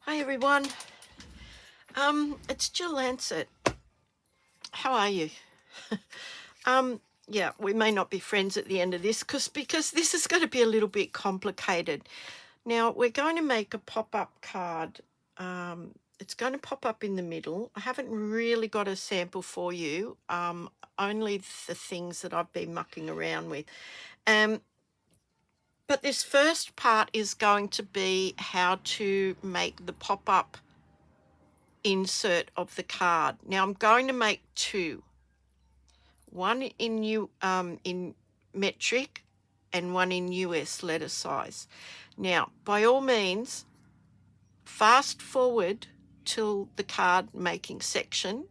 Hi everyone. It's Jill Lancet. How are you? Yeah, we may not be friends at the end of this because this is going to be a little bit complicated. Now we're going to make a pop-up card. It's going to pop up in the middle. I haven't really got a sample for you. Only the things that I've been mucking around with. But this first part is going to be how to make the pop-up insert of the card. Now I'm going to make two, one in metric and one in US letter size. Now by all means fast forward till the card making section,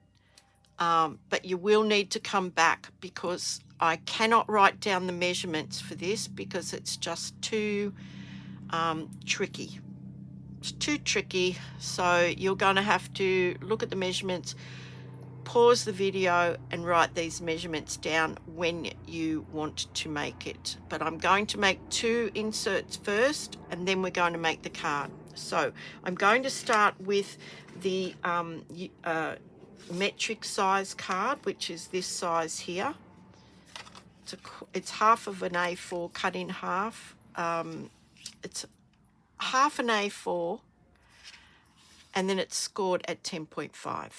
but you will need to come back because I cannot write down the measurements for this because it's just too tricky. It's too tricky, so you're going to have to look at the measurements, pause the video and write these measurements down when you want to make it. But I'm going to make two inserts first and then we're going to make the card. So I'm going to start with the metric size card, which is this size here. It's half of an A4 cut in half. It's half an A4 and then it's scored at 10.5.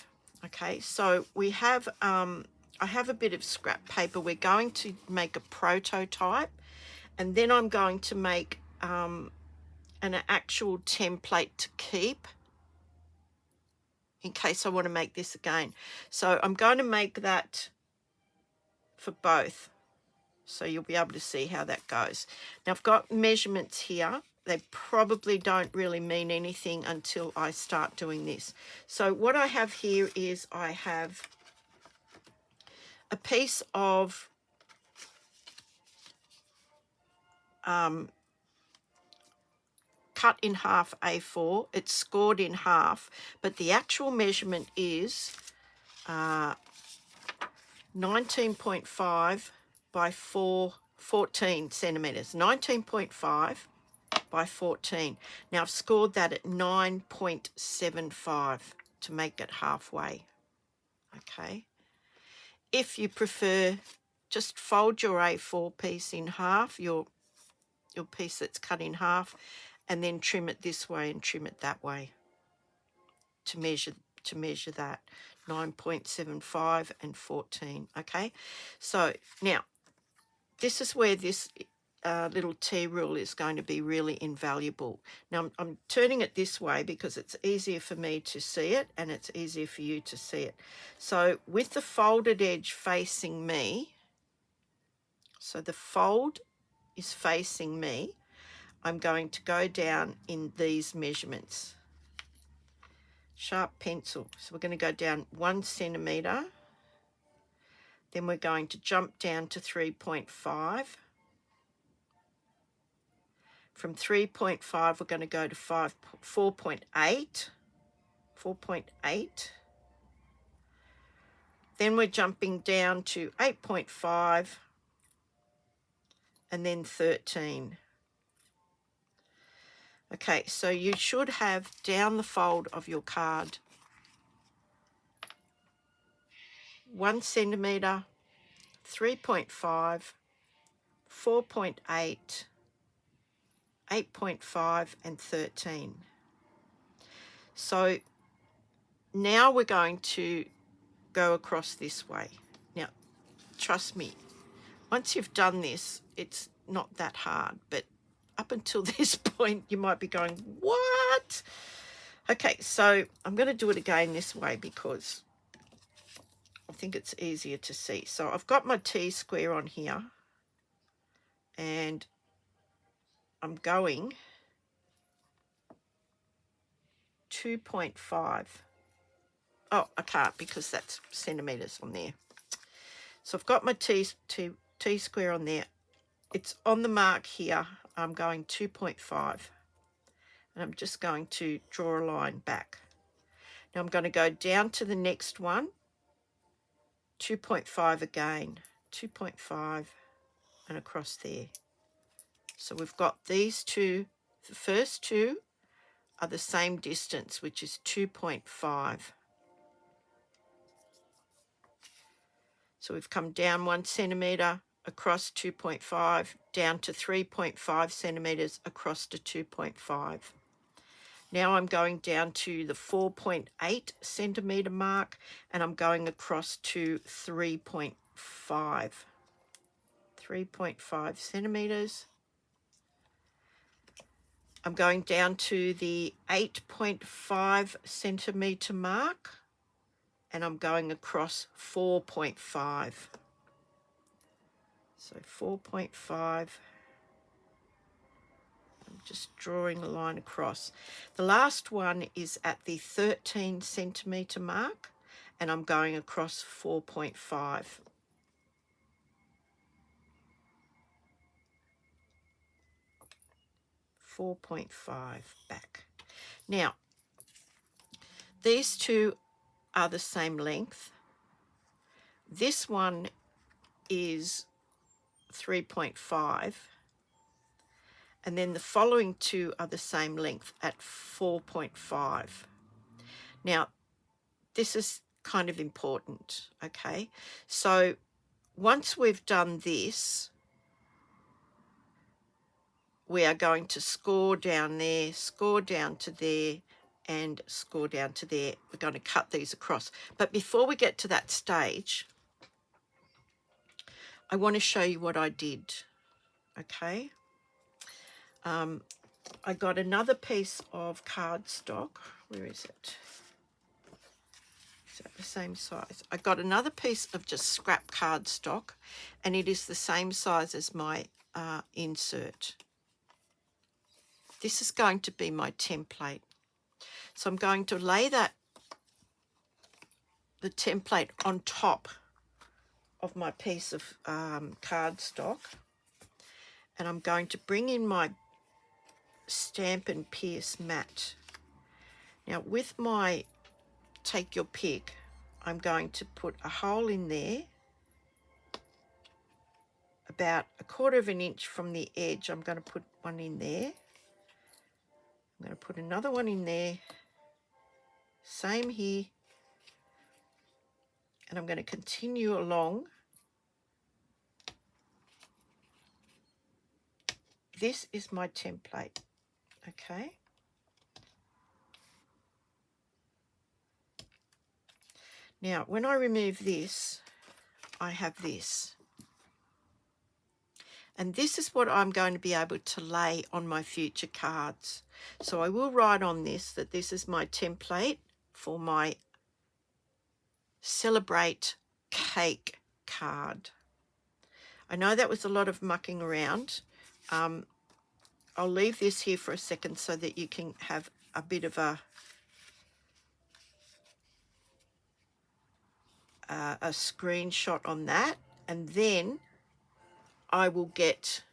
Okay, so we have I have a bit of scrap paper. We're going to make a prototype and then I'm going to make an actual template to keep in case I want to make this again. So I'm going to make that for both, so you'll be able to see how that goes. Now I've got measurements here. They probably don't really mean anything until I start doing this. So what I have here is I have a piece of cut in half A4. It's scored in half, but the actual measurement is 19.5 by 14 centimeters. 19.5 by 14. Now I've scored that at 9.75 to make it halfway. Okay. If you prefer, just fold your A4 piece in half, your piece that's cut in half, and then trim it this way and trim it that way to measure that 9.75 and 14. Okay, so now this is where this little T rule is going to be really invaluable. Now I'm turning it this way because it's easier for me to see it and it's easier for you to see it. So with the folded edge facing me, so the fold is facing me, I'm going to go down in these measurements. Sharp pencil. So we're going to go down 1 centimeter. Then we're going to jump down to 3.5. From 3.5, we're going to go to 4.8. 4.8. Then we're jumping down to 8.5 and then 13. Okay, so you should have down the fold of your card 1 centimeter, 3.5, 4.8, 8.5 and 13. So now we're going to go across this way. Now, trust me, once you've done this, it's not that hard, but up until this point, you might be going, what? Okay, so I'm going to do it again this way because I think it's easier to see. So I've got my T-square on here and I'm going 2.5. Oh, I can't because that's centimeters on there. So I've got my T-square on there. It's on the mark here. I'm going 2.5 and I'm just going to draw a line back. Now I'm going to go down to the next one, 2.5 again, 2.5 and across there. So we've got these two, the first two are the same distance, which is 2.5. So we've come down 1 centimetre, across 2.5, down to 3.5 centimetres, across to 2.5. Now I'm going down to the 4.8 centimetre mark, and I'm going across to 3.5. 3.5 centimetres. I'm going down to the 8.5 centimetre mark, and I'm going across 4.5. So 4.5. I'm just drawing a line across. The last one is at the 13 centimetre mark, and I'm going across 4.5. 4.5 back. Now, these two are the same length. This one is 3.5, and then the following two are the same length at 4.5. Now, this is kind of important, okay? So once we've done this, we are going to score down there, score down to there, and score down to there. We're going to cut these across. But before we get to that stage, I want to show you what I did, okay? I got another piece of cardstock. Where is it? Is that the same size? I got another piece of just scrap cardstock, and it is the same size as my insert. This is going to be my template. So I'm going to lay the template on top of my piece of cardstock, and I'm going to bring in my Stampin' Pierce mat. Now with my take your pick, I'm going to put a hole in there about 1/4 of an inch from the edge. I'm going to put one in there. I'm going to put another one in there, same here, and I'm going to continue along. This is my template, okay? Now, when I remove this, I have this. And this is what I'm going to be able to lay on my future cards. So I will write on this that this is my template for my Celebrate Cake card. I know that was a lot of mucking around. I'll leave this here for a second so that you can have a bit of a screenshot on that, and then I will get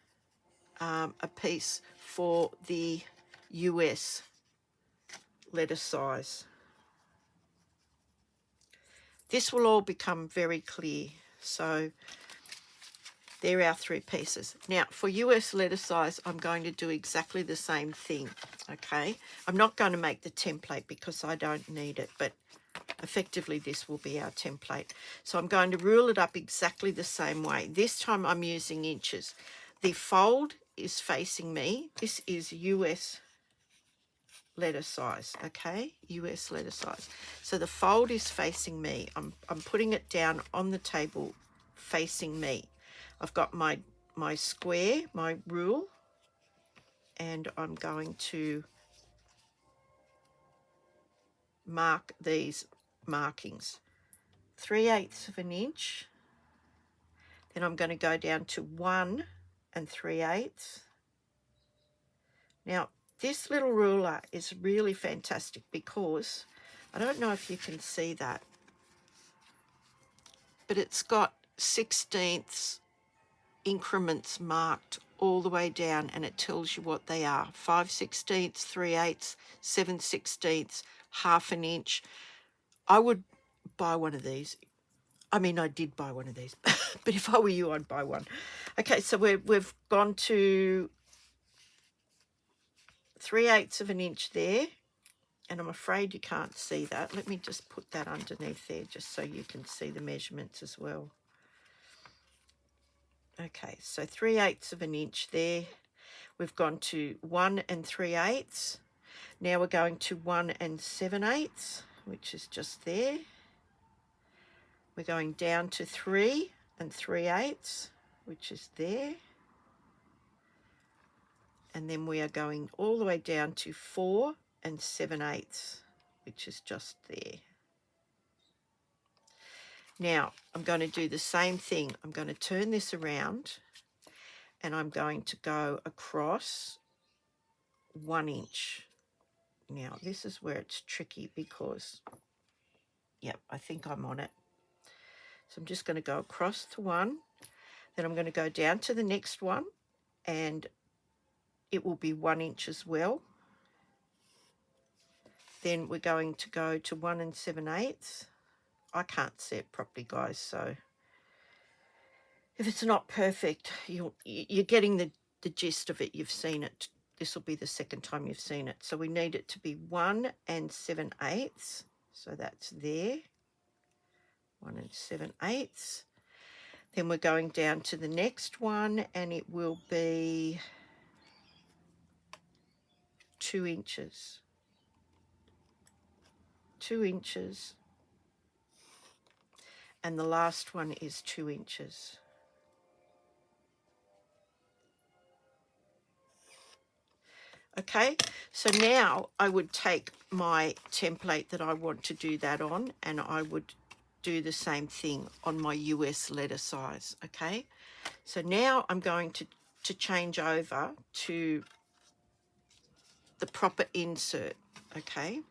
a piece for the US letter size. This will all become very clear. So there are our 3 pieces. Now for US letter size, I'm going to do exactly the same thing, okay? I'm not going to make the template because I don't need it, but effectively this will be our template. So I'm going to rule it up exactly the same way. This time I'm using inches. The fold is facing me. This is US letter size, okay? US letter size. So the fold is facing me. I'm putting it down on the table facing me. I've got my square, my rule, and I'm going to mark these markings. 3/8 of an inch. Then I'm going to go down to 1 3/8. Now, this little ruler is really fantastic because, I don't know if you can see that, but it's got 1/16 increments marked all the way down, and it tells you what they are. 5/16, 3/8, 7/16, 1/2 an inch. I would buy one of these. I mean, I did buy one of these, but if I were you, I'd buy one. Okay, so we've gone to 3/8 of an inch there. And I'm afraid you can't see that. Let me just put that underneath there just so you can see the measurements as well. Okay, so 3/8 of an inch there. We've gone to 1 3/8. Now we're going to 1 7/8, which is just there. We're going down to 3 3/8, which is there. And then we are going all the way down to 4 7/8, which is just there. Now I'm going to do the same thing. I'm going to turn this around and I'm going to go across 1 inch. Now this is where it's tricky because, yep, I think I'm on it. So I'm just going to go across to 1, then I'm going to go down to the next one, and it will be 1 inch as well. Then we're going to go to 1 7/8. I can't see it properly, guys, so if it's not perfect, you're getting the gist of it. You've seen it. This will be the second time you've seen it. So we need it to be 1 7/8. So that's there. 1 7/8. Then we're going down to the next one, and it will be 2 inches. 2 inches. And the last one is 2 inches. Okay, so now I would take my template that I want to do that on, and I would do the same thing on my US letter size. Okay, so now I'm going to change over to the proper insert. Okay,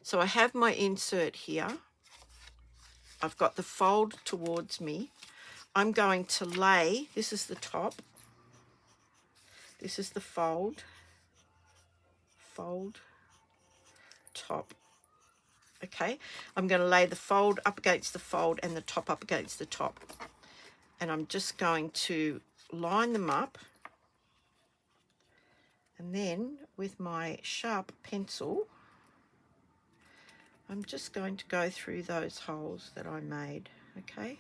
so I have my insert here. I've got the fold towards me. I'm going to lay, this is the top, this is the fold, top. Okay, I'm going to lay the fold up against the fold and the top up against the top. And I'm just going to line them up. And then with my sharp pencil, I'm just going to go through those holes that I made. Okay.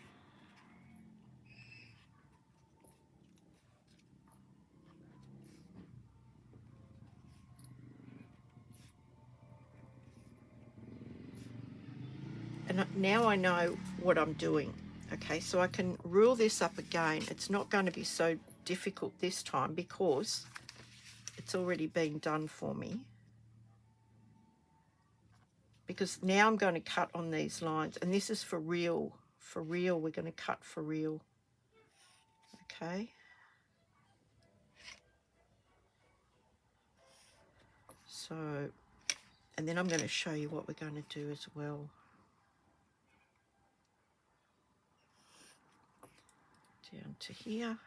And now I know what I'm doing. Okay, so I can rule this up again. It's not going to be so difficult this time because it's already been done for me. Because now I'm going to cut on these lines, and this is for real. For real, we're going to cut for real. Okay. So, and then I'm going to show you what we're going to do as well. Down to here.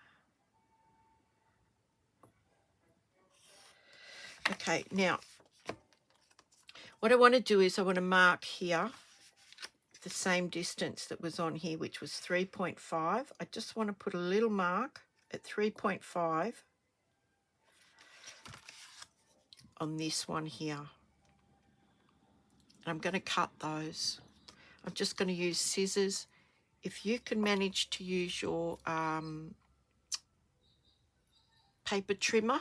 Okay, now what I want to do is I want to mark here the same distance that was on here, which was 3.5. I just want to put a little mark at 3.5 on this one here. And I'm going to cut those. I'm just going to use scissors. If you can manage to use your paper trimmer,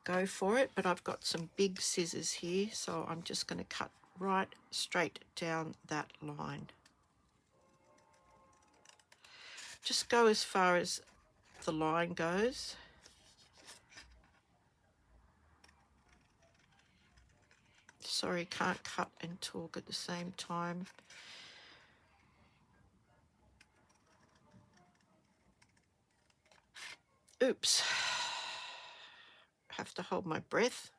go for it. But I've got some big scissors here, so I'm just going to cut right straight down that line. Just go as far as the line goes. Sorry, can't cut and talk at the same time. Oops. Have to hold my breath.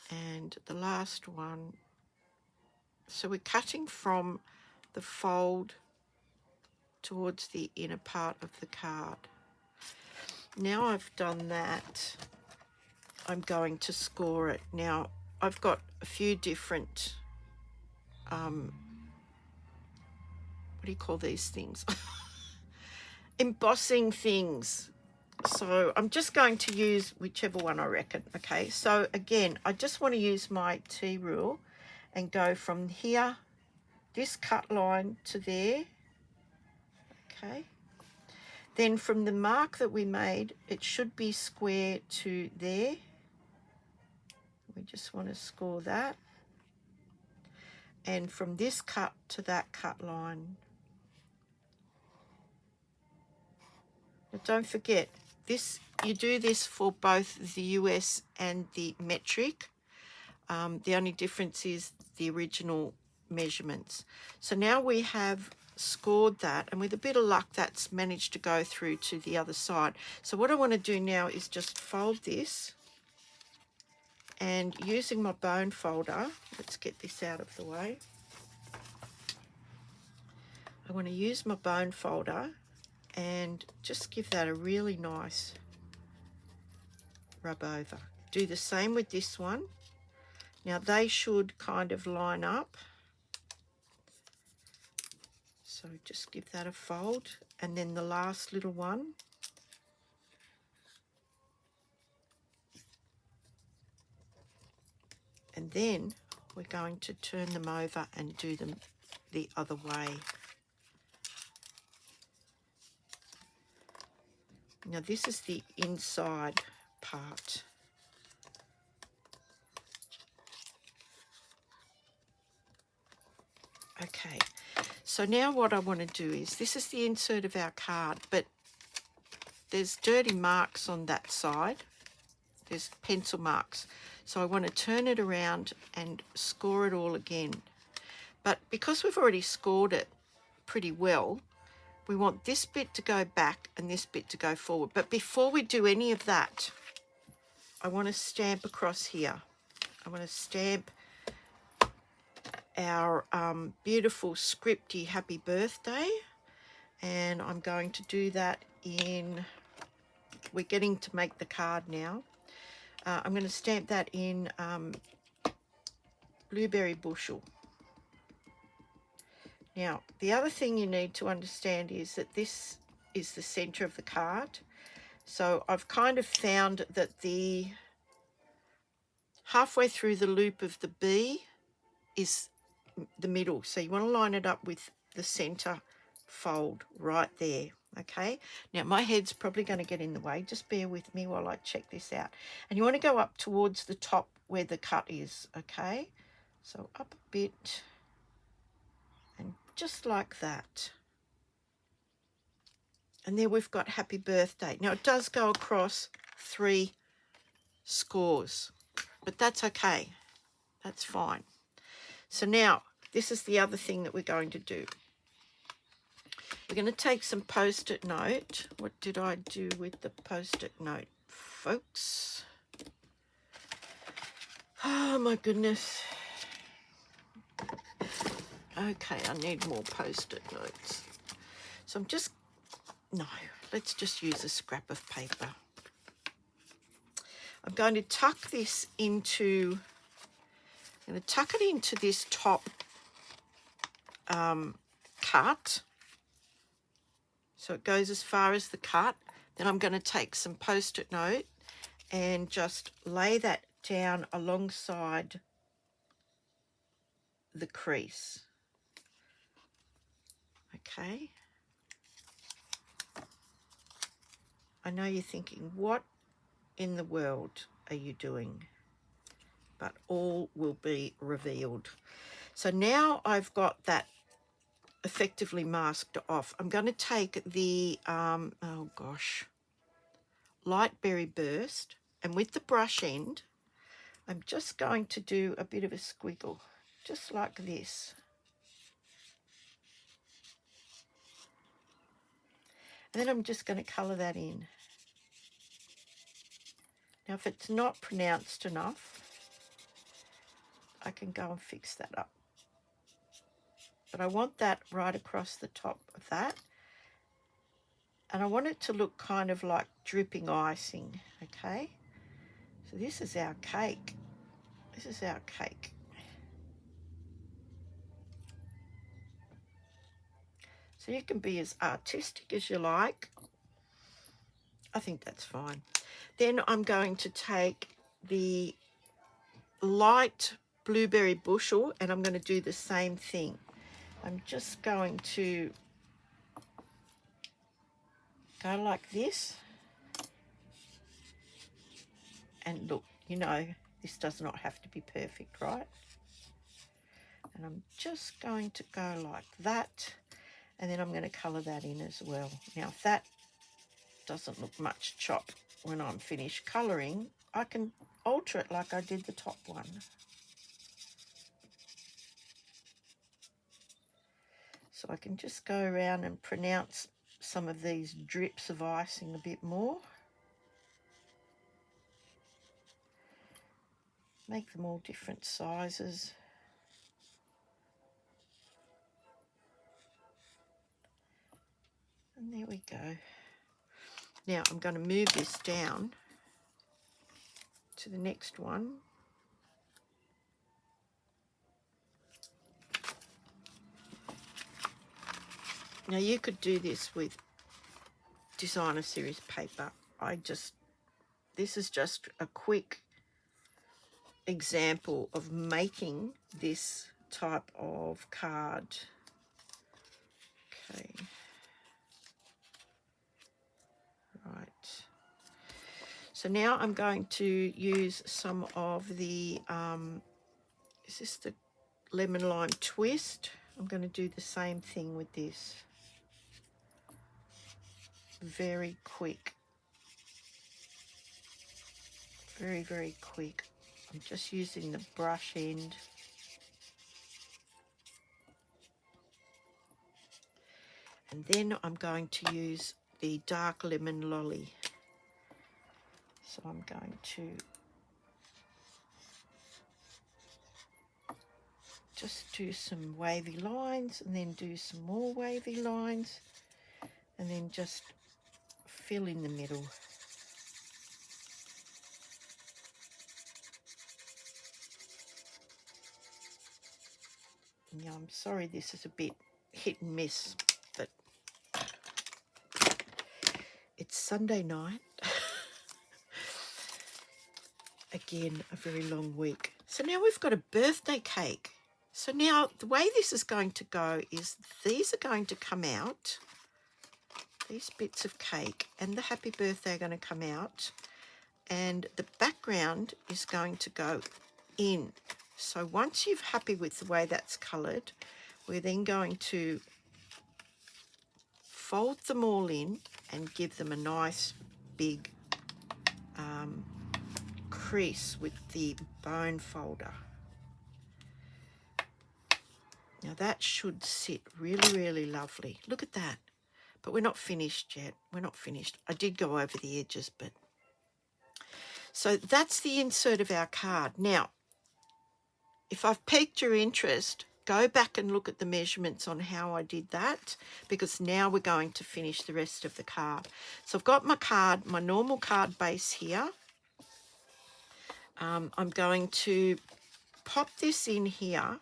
And the last one. So we're cutting from the fold towards the inner part of the card. Now I've done that, I'm going to score it. Now I've got a few different, what do you call these things? Embossing things. So I'm just going to use whichever one I reckon. Okay, so again, I just want to use my T rule and go from here, this cut line to there. Okay, then from the mark that we made, it should be square to there. We just want to score that. And from this cut to that cut line. But don't forget, this, you do this for both the US and the metric. The only difference is the original measurements. So now we have scored that, and with a bit of luck that's managed to go through to the other side. So what I want to do now is just fold this, and using my bone folder, let's get this out of the way. I want to use my bone folder and just give that a really nice rub over. Do the same with this one. Now they should kind of line up. So just give that a fold, and then the last little one. And then we're going to turn them over and do them the other way. Now this is the inside part. Okay, so now what I want to do is, this is the insert of our card, but there's dirty marks on that side. There's pencil marks. So I want to turn it around and score it all again. But because we've already scored it pretty well, we want this bit to go back and this bit to go forward. But before we do any of that, I want to stamp across here. I want to stamp our beautiful scripty happy birthday. And I'm going to do that in, we're getting to make the card now. I'm going to stamp that in Blueberry Bushel. Now, the other thing you need to understand is that this is the center of the card. So I've kind of found that the halfway through the loop of the B is the middle. So you want to line it up with the center fold right there. Okay, now my head's probably going to get in the way. Just bear with me while I check this out. And you want to go up towards the top where the cut is. Okay, so up a bit. And just like that. And there we've got happy birthday. Now it does go across 3 scores, but that's okay. That's fine. So now this is the other thing that we're going to do. We're going to take some post-it note. What did I do with the post-it note, folks? Oh my goodness. Okay, I need more post-it notes. So I'm just, no, let's just use a scrap of paper. I'm going to tuck this into, I'm going to tuck it into this top cut. So it goes as far as the cut. Then I'm going to take some post-it note and just lay that down alongside the crease. Okay. I know you're thinking, what in the world are you doing? But all will be revealed. So now I've got that effectively masked off. I'm going to take the, oh gosh, Light Berry Burst, and with the brush end, I'm just going to do a bit of a squiggle, just like this. And then I'm just going to colour that in. Now, if it's not pronounced enough, I can go and fix that up. But I want that right across the top of that. And I want it to look kind of like dripping icing, okay? So this is our cake. This is our cake. So you can be as artistic as you like. I think that's fine. Then I'm going to take the light blueberry bushel and I'm going to do the same thing. I'm just going to go like this. And look, you know, this does not have to be perfect, right? And I'm just going to go like that. And then I'm going to colour that in as well. Now, if that doesn't look much chop when I'm finished colouring, I can alter it like I did the top one. So I can just go around and pronounce some of these drips of icing a bit more. Make them all different sizes. And there we go. Now I'm going to move this down to the next one. Now you could do this with designer series paper. This is just a quick example of making this type of card. Okay. Right. So now I'm going to use some of the, is this the lemon lime twist? I'm going to do the same thing with this. Very quick. Very, very quick. I'm just using the brush end. And then I'm going to use the dark lemon lolly. So I'm going to just do some wavy lines and then do some more wavy lines and then just fill in the middle. Yeah, I'm sorry this is a bit hit and miss, but it's Sunday night. Again, a very long week. So now we've got a birthday cake. So now the way this is going to go is these are going to come out, these bits of cake and the happy birthday are going to come out, and the background is going to go in. So once you're happy with the way that's coloured, we're then going to fold them all in and give them a nice big crease with the bone folder. Now that should sit really, really lovely. Look at that. But we're not finished yet. We're not finished. I did go over the edges, but... So that's the insert of our card. Now, if I've piqued your interest, go back and look at the measurements on how I did that, because now we're going to finish the rest of the card. So I've got my card, my normal card base here. I'm going to pop this in here,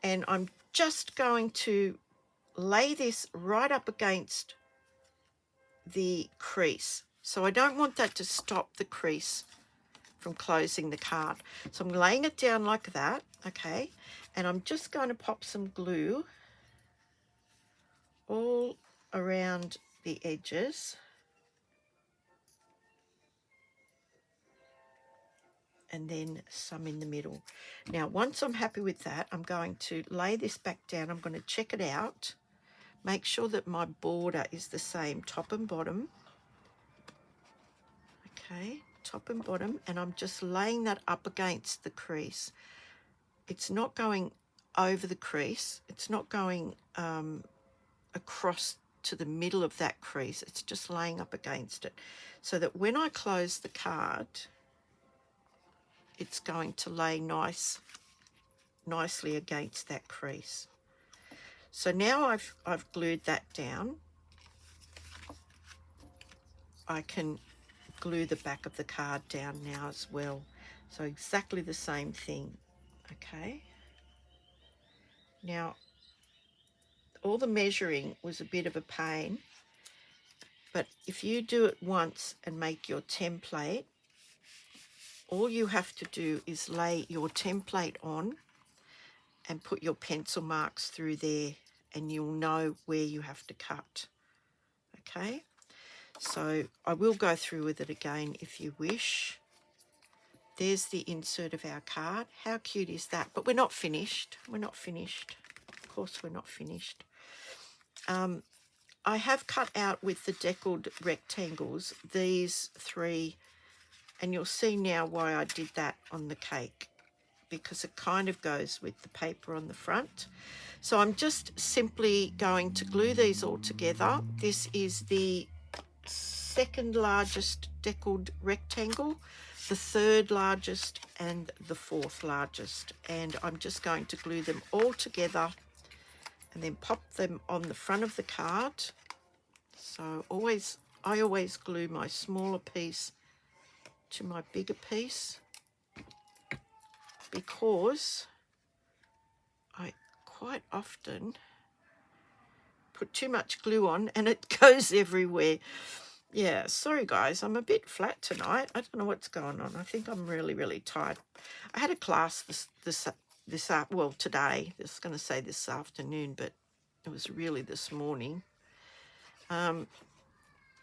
and I'm just going to lay this right up against the crease. So I don't want that to stop the crease from closing the card. So I'm laying it down like that, okay? And I'm just going to pop some glue all around the edges. And then some in the middle. Now, once I'm happy with that, I'm going to lay this back down. I'm going to check it out. Make sure that my border is the same, top and bottom. Okay, top and bottom. And I'm just laying that up against the crease. It's not going over the crease. It's not going across to the middle of that crease. It's just laying up against it. So that when I close the card, it's going to lay nicely against that crease. So now I've glued that down. I can glue the back of the card down now as well. So exactly the same thing. Okay. Now, all the measuring was a bit of a pain But if you do it once and make your template, all you have to do is lay your template on and put your pencil marks through there, and you'll know where you have to cut. Okay, so I will go through with it again if you wish. There's the insert of our card. How cute is that? But we're not finished. We're not finished. Of course we're not finished. I have cut out with the deckled rectangles these three, and you'll see now why I did that on the cake, because it kind of goes with the paper on the front. So I'm just simply going to glue these all together. This is the second largest deckled rectangle, the third largest, and the fourth largest. And I'm just going to glue them all together and then pop them on the front of the card. So I always glue my smaller piece to my bigger piece, because I quite often put too much glue on and it goes everywhere. Yeah, sorry guys, I'm a bit flat tonight. I don't know what's going on. I think I'm really, really tired. I had a class today. I was going to say this afternoon, but it was really this morning.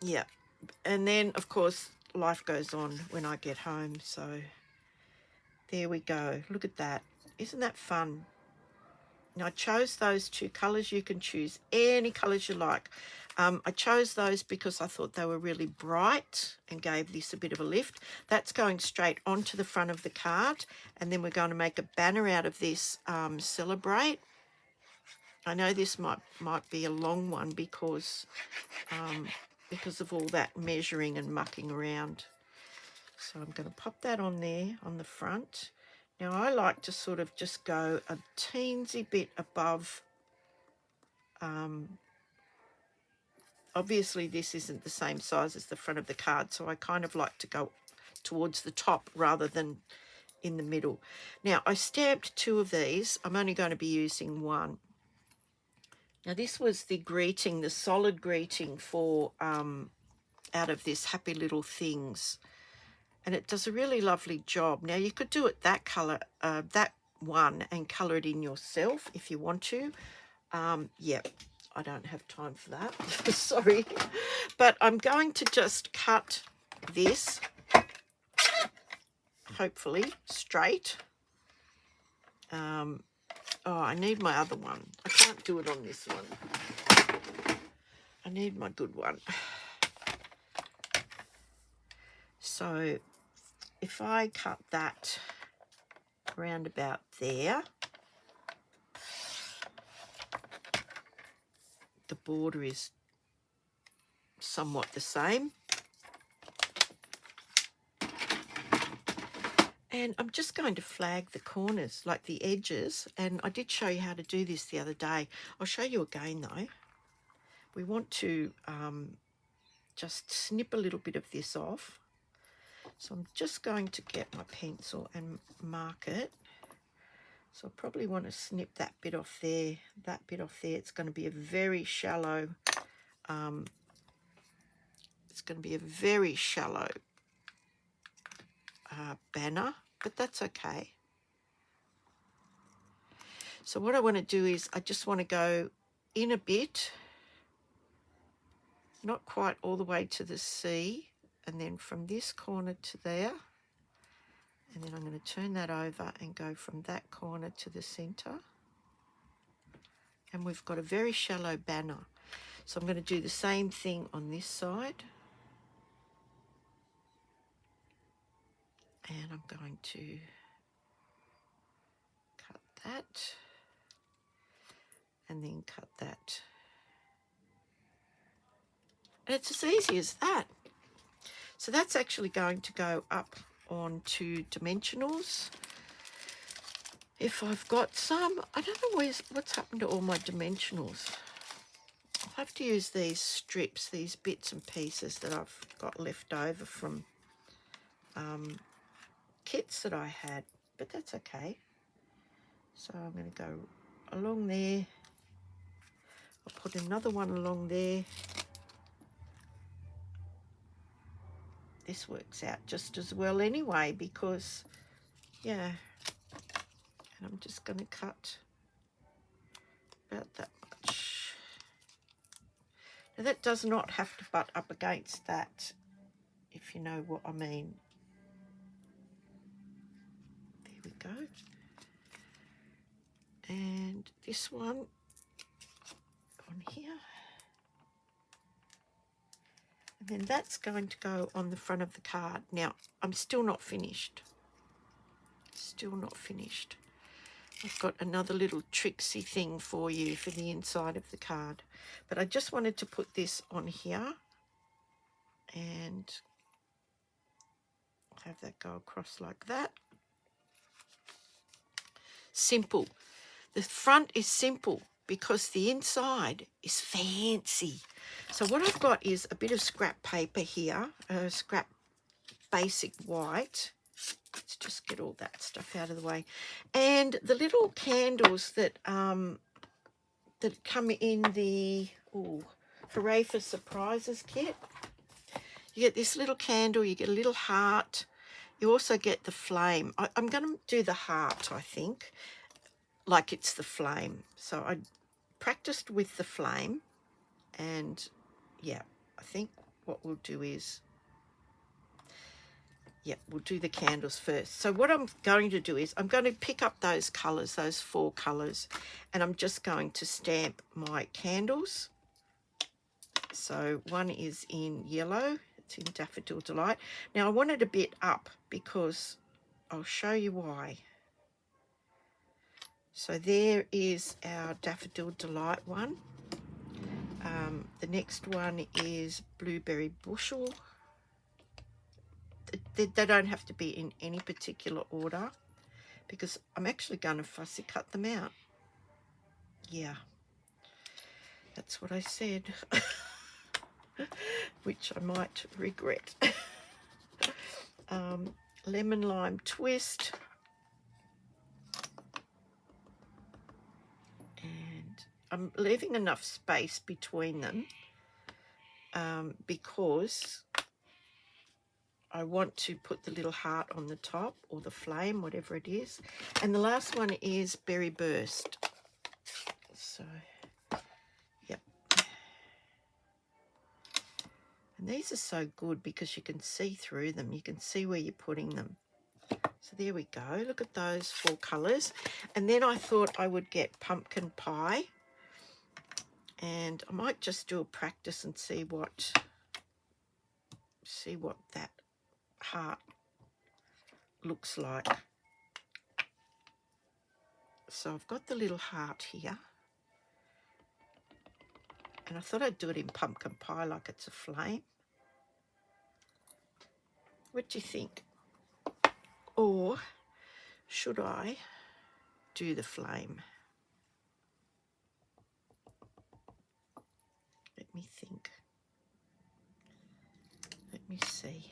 Yeah, and then of course life goes on when I get home. So there we go. Look at that. Isn't that fun? Now I chose those two colours. You can choose any colours you like. I chose those because I thought they were really bright and gave this a bit of a lift. That's going straight onto the front of the card, and then we're going to make a banner out of this. Celebrate. I know this might be a long one because of all that measuring and mucking around. So I'm going to pop that on there on the front. Now I like to sort of just go a teensy bit above. Obviously this isn't the same size as the front of the card, so I kind of like to go towards the top rather than in the middle. Now I stamped two of these. I'm only going to be using one. Now this was the greeting, the solid greeting for out of this Happy Little Things, and it does a really lovely job. Now you could do it that color, that one, and color it in yourself if you want to. Yeah, I don't have time for that. Sorry, but I'm going to just cut this, hopefully straight. Oh, I need my other one. I can't do it on this one. I need my good one. So if I cut that around about there, the border is somewhat the same. And I'm just going to flag the corners, like the edges. And I did show you how to do this the other day. I'll show you again though. We want to just snip a little bit of this off. So I'm just going to get my pencil and mark it. So I probably want to snip that bit off there, that bit off there. It's going to be a very shallow, banner, but that's okay. So what I want to do is I just want to go in a bit, not quite all the way to the C, and then from this corner to there, and then I'm going to turn that over and go from that corner to the center. And we've got a very shallow banner. So I'm going to do the same thing on this side. And I'm going to cut that and then cut that. And it's as easy as that. So that's actually going to go up onto dimensionals. If I've got some, I don't know what's happened to all my dimensionals. I'll have to use these strips, these bits and pieces that I've got left over from kits that I had, but that's okay. So I'm going to go along there. I'll put another one along there. this works out just as well anyway, because, yeah, and I'm just going to cut about that much. Now that does not have to butt up against that, if you know what I mean. There we go. And this one on here. And then that's going to go on the front of the card. Now, I'm still not finished. Still not finished. I've got another little tricksy thing for you for the inside of the card. But I just wanted to put this on here and have that go across like that. Simple. The front is simple because the inside is fancy. So what I've got is a bit of scrap paper here, scrap basic white. Let's just get all that stuff out of the way. And the little candles that that come in the Hooray for Surprises kit. You get this little candle, you get a little heart. You also get the flame. I'm going to do the heart, I think, like it's the flame. So I practiced with the flame, and yeah, I think what we'll do is, yeah, we'll do the candles first. So what I'm going to do is I'm going to pick up those colours, those 4 colours, and I'm just going to stamp my candles. So one is in yellow, it's in Daffodil Delight. Now I want it a bit up because I'll show you why. So there is our Daffodil Delight one. The next one is Blueberry Bushel. They don't have to be in any particular order because I'm actually going to fussy cut them out. Yeah, that's what I said, which I might regret. Lemon Lime Twist. And I'm leaving enough space between them because I want to put the little heart on the top, or the flame, whatever it is. And the last one is Berry Burst. So, yep. And these are so good because you can see through them. You can see where you're putting them. So there we go. Look at those 4 colours. And then I thought I would get Pumpkin Pie. And I might just do a practice and see what that heart looks like. So I've got the little heart here, and I thought I'd do it in Pumpkin Pie like it's a flame. What do you think? Or should I do the flame? Let me think. Let me see.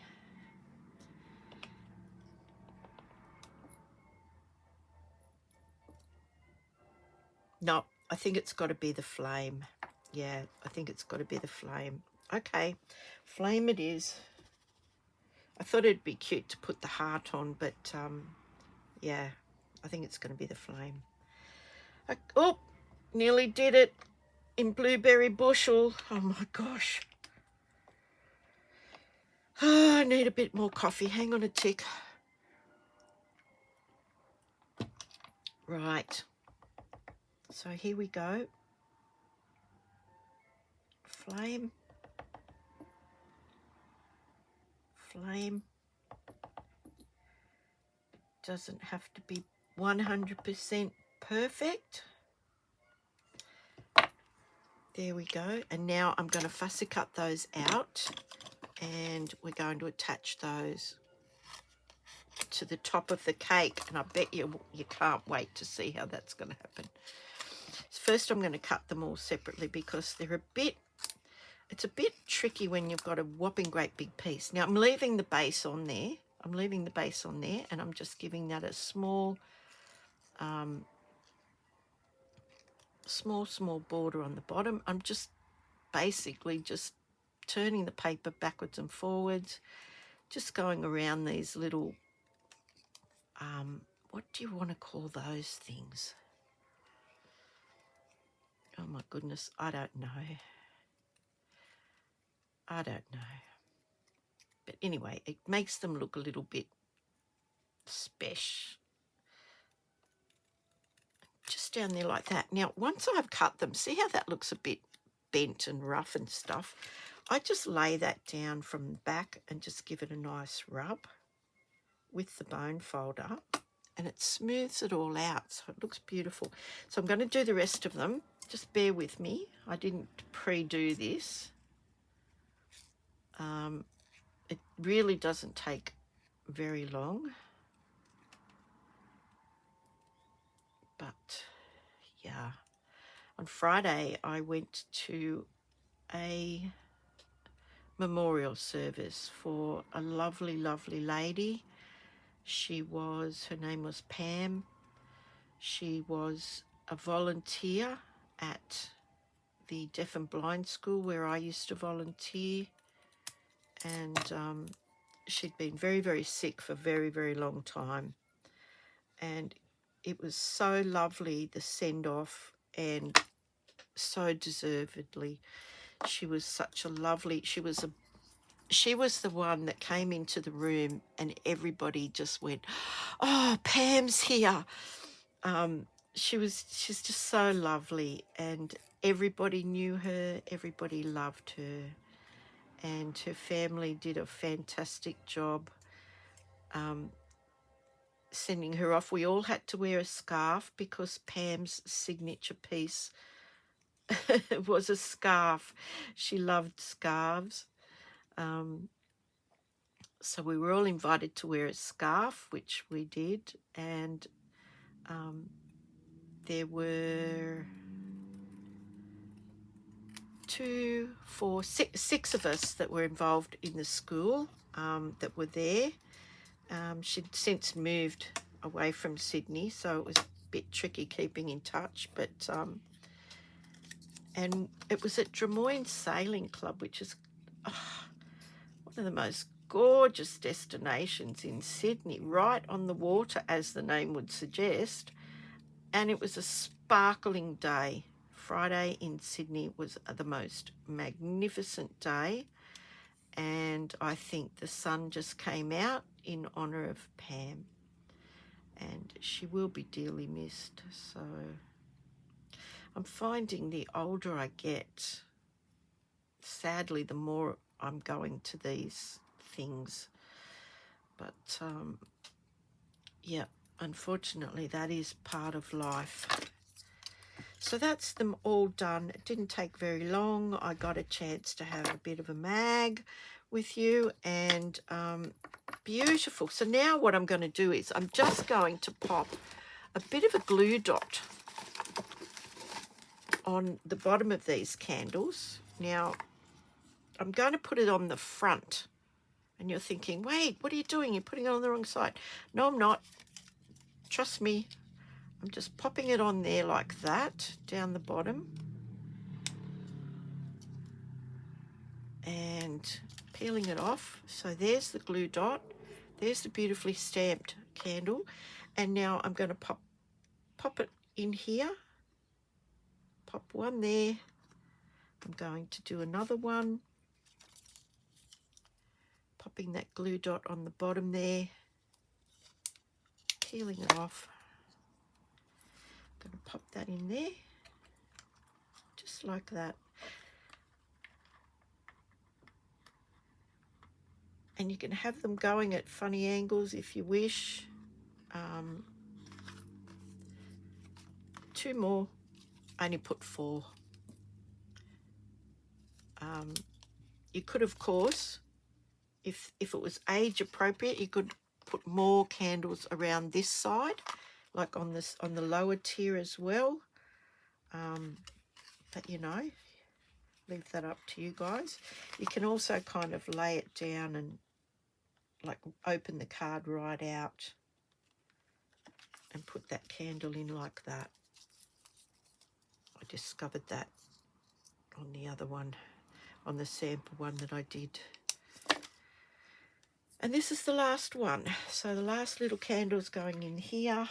No, I think it's got to be the flame. Yeah, I think it's got to be the flame. Okay, flame it is. I thought it'd be cute to put the heart on, but yeah, I think it's going to be the flame. Oh, nearly did it in Blueberry Bushel. Oh my gosh. Oh, I need a bit more coffee. Hang on a tick. Right. So here we go. Flame. Flame. Doesn't have to be 100% perfect. There we go. And now I'm going to fussy cut those out, and we're going to attach those to the top of the cake, and I bet you can't wait to see how that's going to happen. So first I'm going to cut them all separately because they're it's a bit tricky when you've got a whopping great big piece. Now I'm leaving the base on there. I'm leaving the base on there, and I'm just giving that a small small border on the bottom. I'm just basically just turning the paper backwards and forwards just going around these little, what do you want to call those things? Oh my goodness, I don't know. I don't know. But anyway, it makes them look a little bit special. Just down there like that. Now, once I've cut them, see how that looks a bit bent and rough and stuff? I just lay that down from the back and just give it a nice rub with the bone folder, and it smooths it all out, so it looks beautiful. So I'm going to do the rest of them. Just bear with me. I didn't pre-do this. It really doesn't take very long. But yeah, on Friday I went to a memorial service for a lovely, lovely lady. Her name was Pam. She was a volunteer at the deaf and blind school where I used to volunteer, and she'd been very, very sick for a very, very long time, and it was so lovely, the send-off, and so deservedly. She was such a lovely, she was the one that came into the room and everybody just went, oh, Pam's here. She's just so lovely, and everybody knew her, everybody loved her, and her family did a fantastic job sending her off. We all had to wear a scarf because Pam's signature piece was a scarf. She loved scarves. So we were all invited to wear a scarf, which we did, and there were six of us that were involved in the school that were there. She'd since moved away from Sydney, so it was a bit tricky keeping in touch, but and it was at Drummoyne Sailing Club, which is one of the most gorgeous destinations in Sydney, right on the water, as the name would suggest. And it was a sparkling day. Friday in Sydney was the most magnificent day, and I think the sun just came out in honour of Pam, and she will be dearly missed. So I'm finding the older I get, sadly, the more I'm going to these things. But yeah, unfortunately, that is part of life. So that's them all done. It didn't take very long. I got a chance to have a bit of a mag with you, and beautiful. So now what I'm going to do is I'm just going to pop a bit of a glue dot on the bottom of these candles. Now I'm going to put it on the front, and you're thinking, wait, what are you doing? You're putting it on the wrong side. No, I'm not. Trust me. I'm just popping it on there like that, down the bottom, and peeling it off. So there's the glue dot. There's the beautifully stamped candle. And now I'm going to pop it in here. Pop one there. I'm going to do another one. Popping that glue dot on the bottom there. Peeling it off. I'm going to pop that in there. Just like that. And you can have them going at funny angles if you wish. 2 more. I only put 4. You could, of course, if it was age appropriate, you could put more candles around this side, like on the lower tier as well. But you know, leave that up to you guys. You can also kind of lay it down and like open the card right out and put that candle in like that. I discovered that on the other one, on the sample one that I did. And this is the last one. So the last little candle's going in here.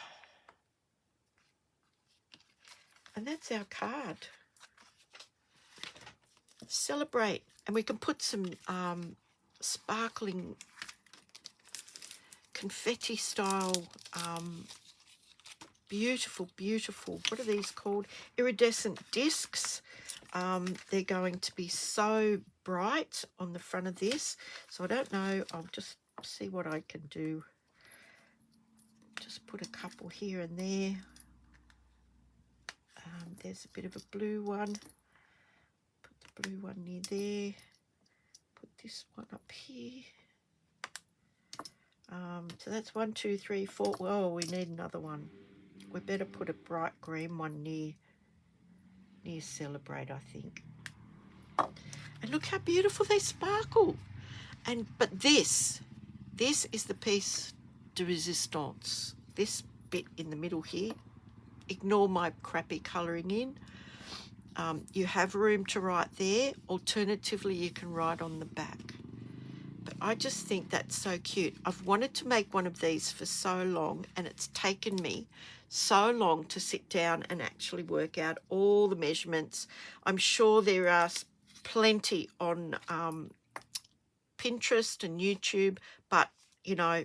And that's our card. Celebrate. And we can put some sparkling confetti style, beautiful, beautiful, what are these called? Iridescent discs. They're going to be so bright on the front of this. So I don't know, I'll just see what I can do. Just put a couple here and there. There's a bit of a blue one. Put the blue one near there. Put this one up here. So that's 1, 2, 3, 4. Oh, we need another one. We better put a bright green one near Celebrate, I think. And look how beautiful they sparkle. But this is the piece de resistance. This bit in the middle here. Ignore my crappy colouring in. You have room to write there. Alternatively, you can write on the back. But I just think that's so cute. I've wanted to make one of these for so long, and it's taken me so long to sit down and actually work out all the measurements. I'm sure there are plenty on Pinterest and YouTube, but, you know,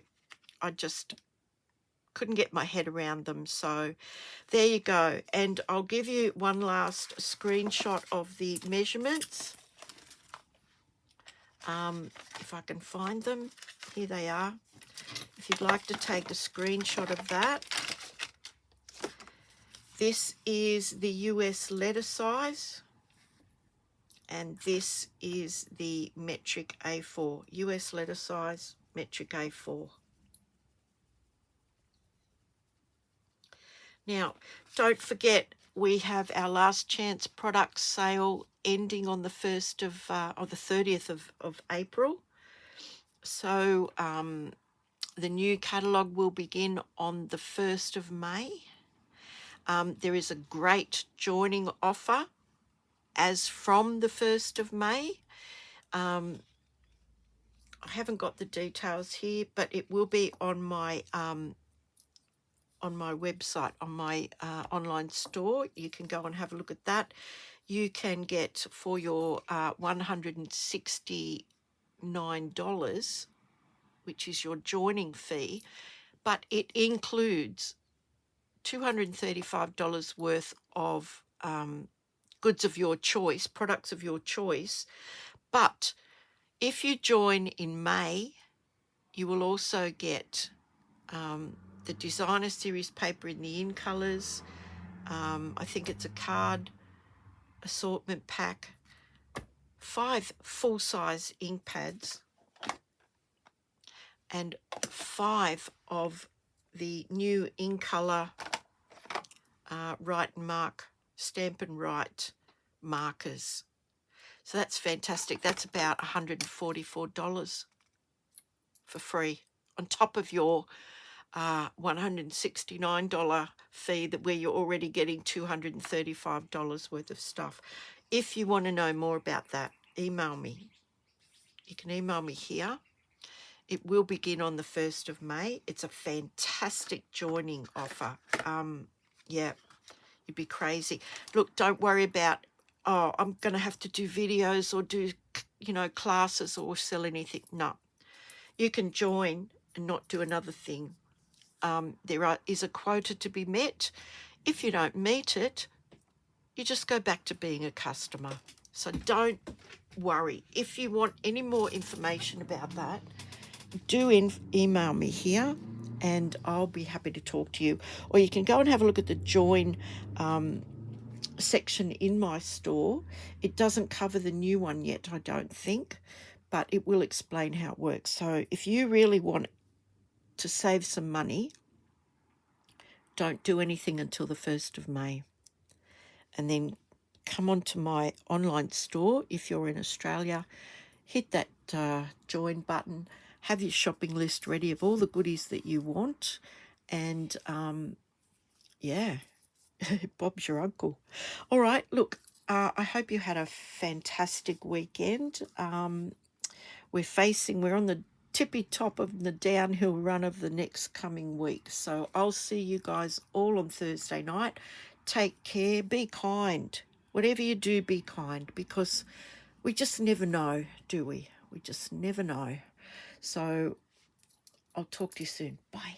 I just couldn't get my head around them. So there you go. And I'll give you one last screenshot of the measurements. If I can find them, here they are. If you'd like to take a screenshot of that. This is the US letter size, and this is the metric A4. US letter size, metric A4. Now, don't forget, we have our last chance product sale ending on the 1st of, or the 30th of April. So the new catalogue will begin on the 1st of May. There is a great joining offer as from the 1st of May. I haven't got the details here, but it will be on my website, on my online store. You can go and have a look at that. You can get for your $169, which is your joining fee, but it includes $235 worth of goods of your choice, products of your choice. But if you join in May, you will also get the designer series paper in the in colours. I think it's a card assortment pack, 5 full-size ink pads, and 5 of the new in colour Write and Mark, Stampin' Write markers. So that's fantastic. That's about $144 for free, on top of your $169 fee where you're already getting $235 worth of stuff. If you want to know more about that, email me. You can email me here. It will begin on the 1st of May. It's a fantastic joining offer. Yeah, you'd be crazy. Look, don't worry about, oh, I'm going to have to do videos or do, you know, classes or sell anything. No, you can join and not do another thing. There is a quota to be met. If you don't meet it, you just go back to being a customer. So don't worry. If you want any more information about that, do email me here and I'll be happy to talk to you. Or you can go and have a look at the join section in my store. It doesn't cover the new one yet, I don't think, but it will explain how it works. So if you really want to save some money, don't do anything until the 1st of May. And then come onto my online store if you're in Australia, hit that join button, have your shopping list ready of all the goodies that you want, and yeah, Bob's your uncle. All right, look, I hope you had a fantastic weekend. We're on the tippy top of the downhill run of the next coming week. So I'll see you guys all on Thursday night. Take care. Be kind. Whatever you do, be kind, because we just never know, do we? We just never know. So I'll talk to you soon. Bye.